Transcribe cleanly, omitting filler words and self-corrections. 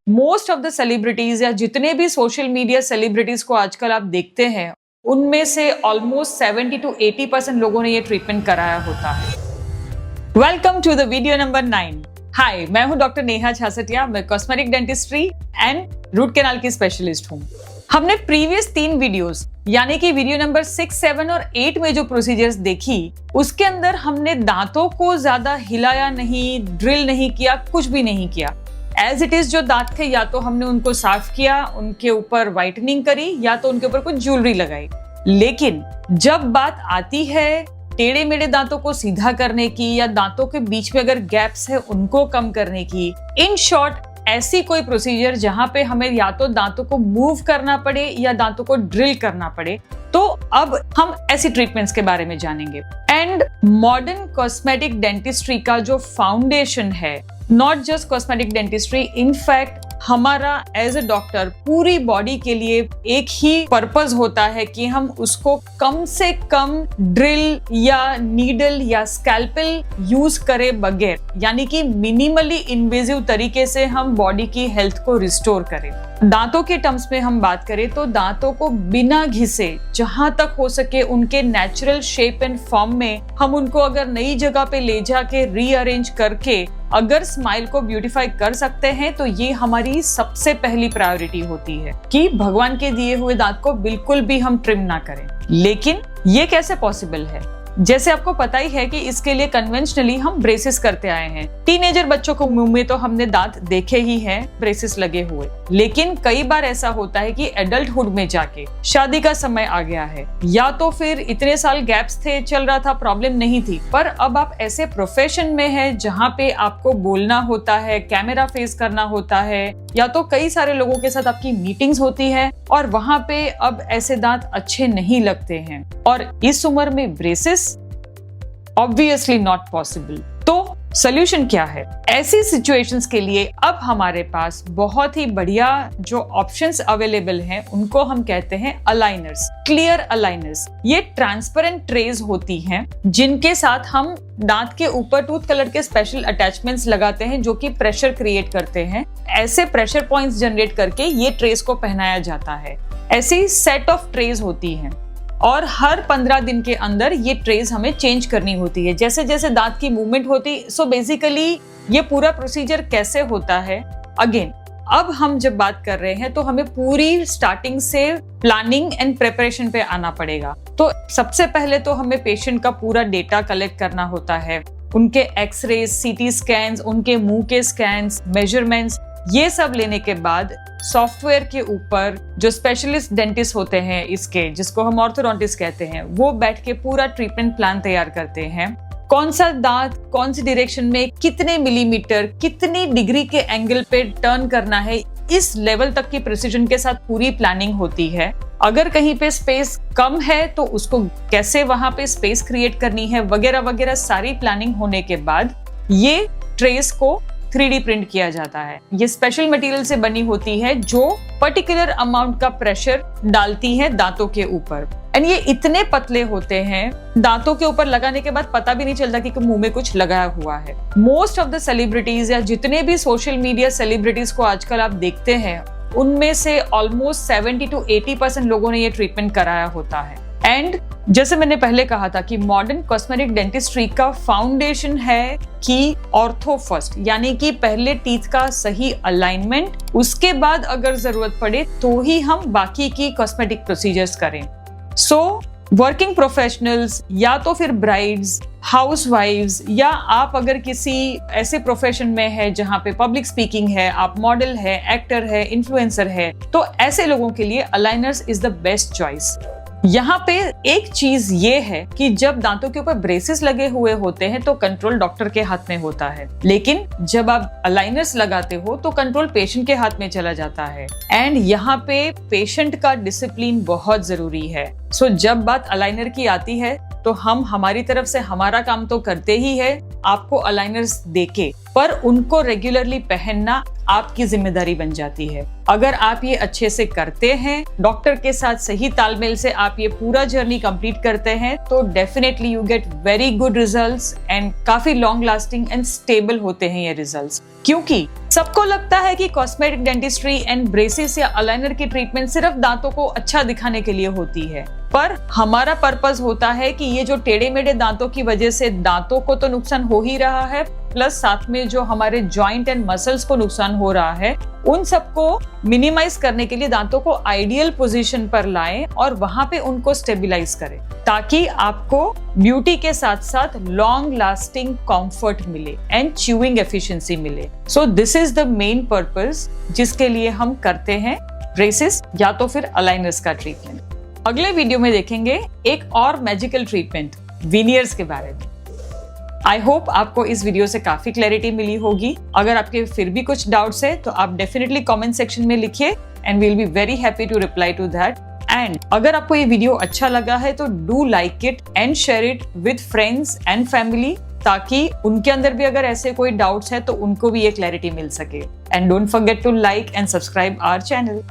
Most of the celebrities या जितने भी सोशल मीडिया सेलिब्रिटीज को आजकल आप देखते हैं, उनमें से ऑलमोस्ट 70 to 80% लोगों ने ये ट्रीटमेंट कराया होता है। Welcome to the video number 9। Hi, मैं हूं डॉक्टर नेहा छासटिया। मैं cosmetic dentistry and root canal की स्पेशलिस्ट हूं। हमने प्रीवियस 3 वीडियोस यानी कि वीडियो नंबर 6, 7 और 8 में जो प्रोसीजर्स देखी, उसके अंदर हमने दांतों को ज्यादा हिलाया नहीं, ड्रिल नहीं किया, कुछ भी नहीं किया। एज इट इज जो दांत थे, या तो हमने उनको साफ किया, उनके ऊपर व्हाइटनिंग करी, या तो उनके ऊपर कुछ ज्वेलरी लगाई। लेकिन जब बात आती है टेढ़े मेढ़े दांतों को सीधा करने की, या दांतों के बीच में अगर गैप्स है उनको कम करने की, इन शॉर्ट ऐसी कोई प्रोसीजर जहां पे हमें या तो दांतों को मूव करना पड़े या दांतों को ड्रिल करना पड़े, तो अब हम ऐसी ट्रीटमेंट्स के बारे में जानेंगे। एंड मॉडर्न कॉस्मेटिक डेंटिस्ट्री का जो फाउंडेशन है, not just cosmetic dentistry, in fact हमारा एज अ डॉक्टर पूरी बॉडी के लिए एक ही पर्पस होता है कि हम उसको कम से कम ड्रिल या नीडल या स्कैल्पेल यूज करे बगैर, यानी कि मिनिमली इन्वेजिव तरीके से हम बॉडी की हेल्थ को रिस्टोर करें। दांतों के टर्म्स में हम बात करें तो दांतों को बिना घिसे, जहां तक हो सके उनके नेचुरल शेप एंड फॉर्म में हम उनको अगर नई जगह पे ले जाके रीअरेंज करके अगर स्माइल को ब्यूटीफाई कर सकते हैं, तो ये हमारी सबसे पहली प्रायोरिटी होती है कि भगवान के दिए हुए दांत को बिल्कुल भी हम ट्रिम ना करें। लेकिन ये कैसे पॉसिबल है? जैसे आपको पता ही है कि इसके लिए कन्वेंशनली हम ब्रेसेस करते आए हैं। टीनेजर बच्चों को मुंह में तो हमने दांत देखे ही हैं ब्रेसेस लगे हुए। लेकिन कई बार ऐसा होता है कि एडल्टहुड में जाके शादी का समय आ गया है, या तो फिर इतने साल गैप्स थे, चल रहा था, प्रॉब्लम नहीं थी, पर अब आप ऐसे प्रोफेशन में है जहाँ पे आपको बोलना होता है, कैमरा फेस करना होता है, या तो कई सारे लोगों के साथ आपकी मीटिंग्स होती है, और वहां पे अब ऐसे दांत अच्छे नहीं लगते हैं, और इस उम्र में ब्रेसेस ऑब्वियसली नॉट पॉसिबल। तो सोल्यूशन क्या है? ऐसी सिचुएशंस के लिए अब हमारे पास बहुत ही बढ़िया जो ऑप्शंस अवेलेबल हैं, उनको हम कहते हैं अलाइनर्स, क्लियर अलाइनर्स। ये ट्रांसपेरेंट ट्रेज होती हैं जिनके साथ हम दांत के ऊपर टूथ कलर के स्पेशल अटैचमेंट्स लगाते हैं जो कि प्रेशर क्रिएट करते हैं। ऐसे प्रेशर पॉइंट्स जनरेट करके ये ट्रेज को पहनाया जाता है। ऐसी सेट ऑफ ट्रेज होती हैं और हर 15 दिन के अंदर ये ट्रेज हमें चेंज करनी होती है, जैसे जैसे दांत की मूवमेंट होती। सो बेसिकली ये पूरा प्रोसीजर कैसे होता है? अगेन, अब हम जब बात कर रहे हैं तो हमें पूरी स्टार्टिंग से प्लानिंग एंड प्रिपरेशन पे आना पड़ेगा। तो सबसे पहले तो हमें पेशेंट का पूरा डेटा कलेक्ट करना होता है, उनके एक्सरेज, सीटी स्कैन्स, उनके मुंह के स्कैन्स, मेजरमेंट्स, ये सब लेने के बाद सॉफ्टवेयर के ऊपर जो स्पेशलिस्ट डेंटिस्ट होते हैं इसके, जिसको हम ऑर्थोडोंटिस्ट कहते हैं, वो बैठ के पूरा ट्रीटमेंट प्लान तैयार करते हैं। कौन सा दांत कौन सी डायरेक्शन में कितने मिलीमीटर, कितनी डिग्री के एंगल पे टर्न करना है, इस लेवल तक की प्रिसीजन के साथ पूरी प्लानिंग होती है। अगर कहीं पे स्पेस कम है तो उसको कैसे वहां पे स्पेस क्रिएट करनी है, वगैरह वगैरह सारी प्लानिंग होने के बाद ये ट्रेस को 3D प्रिंट किया जाता है। ये स्पेशल मटेरियल से बनी होती है जो पर्टिकुलर अमाउंट का प्रेशर डालती है दांतों के ऊपर। एंड ये इतने पतले होते हैं, दांतों के ऊपर लगाने के बाद पता भी नहीं चलता कि मुंह में कुछ लगाया हुआ है। मोस्ट ऑफ द सेलिब्रिटीज या जितने भी सोशल मीडिया सेलिब्रिटीज को आजकल आप देखते हैं, उनमें से ऑलमोस्ट 70 to 80% लोगों ने ये ट्रीटमेंट कराया होता है। एंड जैसे मैंने पहले कहा था कि मॉडर्न कॉस्मेटिक डेंटिस्ट्री का फाउंडेशन है कि ऑर्थो फर्स्ट, यानी कि पहले टीथ का सही अलाइनमेंट, उसके बाद अगर जरूरत पड़े तो ही हम बाकी की कॉस्मेटिक प्रोसीजर्स करें। सो वर्किंग प्रोफेशनल्स या तो फिर ब्राइड्स, हाउसवाइव्स, या आप अगर किसी ऐसे प्रोफेशन में है जहां पे पब्लिक स्पीकिंग है, आप मॉडल है, एक्टर है, इन्फ्लुएंसर है, तो ऐसे लोगों के लिए aligners is the best choice. यहाँ पे एक चीज ये है कि जब दांतों के ऊपर ब्रेसेस लगे हुए होते हैं तो कंट्रोल डॉक्टर के हाथ में होता है, लेकिन जब आप अलाइनर्स लगाते हो तो कंट्रोल पेशेंट के हाथ में चला जाता है। एंड यहाँ पे पेशेंट का डिसिप्लिन बहुत जरूरी है। सो जब बात अलाइनर की आती है तो हम हमारी तरफ से हमारा काम तो करते ही है, आपको अलाइनर्स देके पर उनको रेगुलरली पहनना आपकी जिम्मेदारी बन जाती है। अगर आप ये अच्छे से करते हैं, डॉक्टर के साथ सही तालमेल से आप ये पूरा जर्नी कंप्लीट करते हैं, तो definitely you get very good results and काफी लॉन्ग लास्टिंग एंड स्टेबल होते हैं ये रिजल्ट्स। क्योंकि सबको लगता है कि कॉस्मेटिक डेंटिस्ट्री एंड ब्रेसेस या अलाइनर की ट्रीटमेंट सिर्फ दांतों को अच्छा दिखाने के लिए होती है, पर हमारा पर्पस होता है कि ये जो टेढ़े मेढ़े दांतों की वजह से दांतों को तो नुकसान हो ही रहा है, प्लस साथ में जो हमारे जॉइंट एंड मसल्स को नुकसान हो रहा है, उन सबको मिनिमाइज करने के लिए दांतों को आइडियल पोजीशन पर लाएं और वहां पे उनको स्टेबलाइज करें, ताकि आपको ब्यूटी के साथ साथ लॉन्ग लास्टिंग कंफर्ट मिले एंड च्यूइंग एफिशिएंसी मिले। So this is the main purpose जिसके लिए हम करते हैं ब्रेसेस या तो फिर अलाइनर्स का ट्रीटमेंट। अगले वीडियो में देखेंगे एक और मैजिकल ट्रीटमेंट, विनियर्स के बारे में। आई होप आपको इस वीडियो से काफी क्लैरिटी मिली होगी। अगर आपके फिर भी कुछ डाउट्स है तो आप डेफिनेटली कमेंट सेक्शन में लिखिए and we will be very happy to reply to that. And अगर आपको ये वीडियो अच्छा लगा है तो do like it and share it with friends and family, ताकि उनके अंदर भी अगर ऐसे कोई डाउट्स है तो उनको भी ये क्लैरिटी मिल सके। And don't forget to like and subscribe our channel.